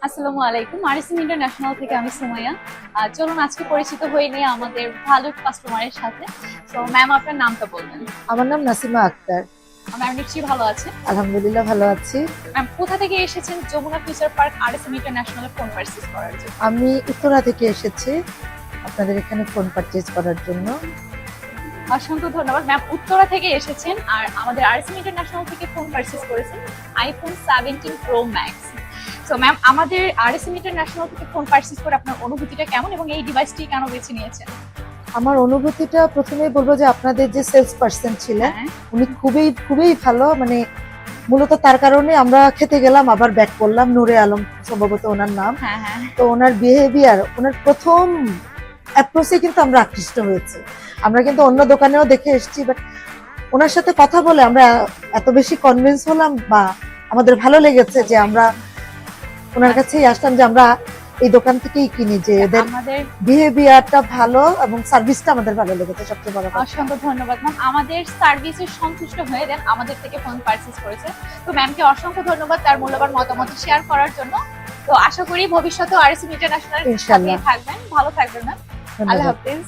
আসসালামু আলাইকুম। RSM international থেকে আমি সুমাইয়া। চলুন আজকে পরিচিত হয়ে নিয়ে আমাদের ভালো কাস্টমারের সাথে। তো ম্যাম, আপনার নামটা বলবেন। আমার নাম নাসিমা আক্তার। ম্যাম নিশ্চয়ই ভালো আছেন। আলহামদুলিল্লাহ ভালো আছি। ম্যাম, কোথা থেকে এসেছেন যমুনা ফিউচার পার্ক আরএসএম ইন্টারন্যাশনালে ফোন পারচেজ করার জন্য? আমি উত্তরা থেকে এসেছি আপনাদের এখানে ফোন পারচেজ করার জন্য। অসংখ্য ধন্যবাদ ম্যাম। উত্তরা থেকে এসেছেন আর আমাদের আরএসএম ইন্টারন্যাশনাল থেকে ফোন পারচেজ করেছেন iPhone 17 pro max. So ma'am, আমাদের আরএসএম ইন্টারন্যাশনাল থেকে ফোন পারচেজ করে আপনার অনুভূতিটা কেমন এবং এই ডিভাইসটি কেন বেছে নিয়েছেন? আমার অনুভূতিটা প্রথমেই বলবো যে আপনাদের যে সেলস পার্সন ছিলেন হ্যাঁ, উনি খুবই খুবই ভালো। মূলত তার কারণে আমরা খেতে গেলাম, আবার ব্যাক করলাম। নূরে আলম সম্ভবত ওনার নাম। হ্যাঁ, হ্যাঁ। তো ওনার বিহেভিয়ার, ওনার প্রথম অ্যাপ্রোচে কিন্তু আমরা আকৃষ্ট হয়েছি। আমরা কিন্তু অন্য দোকানেও দেখে এসেছি, বাট ওনার সাথে কথা বলে আমরা এত বেশি কনভিন্স হলাম বা আমাদের ভালো লেগেছে যে আমরা ওনার কাছেই আসলাম যে আমরা এই দোকান থেকেই কিনি, যে এদের আমাদের বিহেভিয়ারটা ভালো এবং সার্ভিসটা আমাদের ভালো লেগেছে সবচেয়ে বড় কথা। অসংখ্য ধন্যবাদ ম্যাম। আমাদের সার্ভিসে সন্তুষ্ট হয়ে দেন আমাদের থেকে ফোন পারচেজ করেছে। তো ম্যামকে অসংখ্য ধন্যবাদ তার মূল্যবান মতামত শেয়ার করার জন্য। তো আশা করি ভবিষ্যতে আরএসএম ইন্টারন্যাশনাল ইনশাআল্লাহ থাকবেন, ভালো থাকবেন ম্যাম। আল্লাহ ধন্যবাদ। হাফেজ।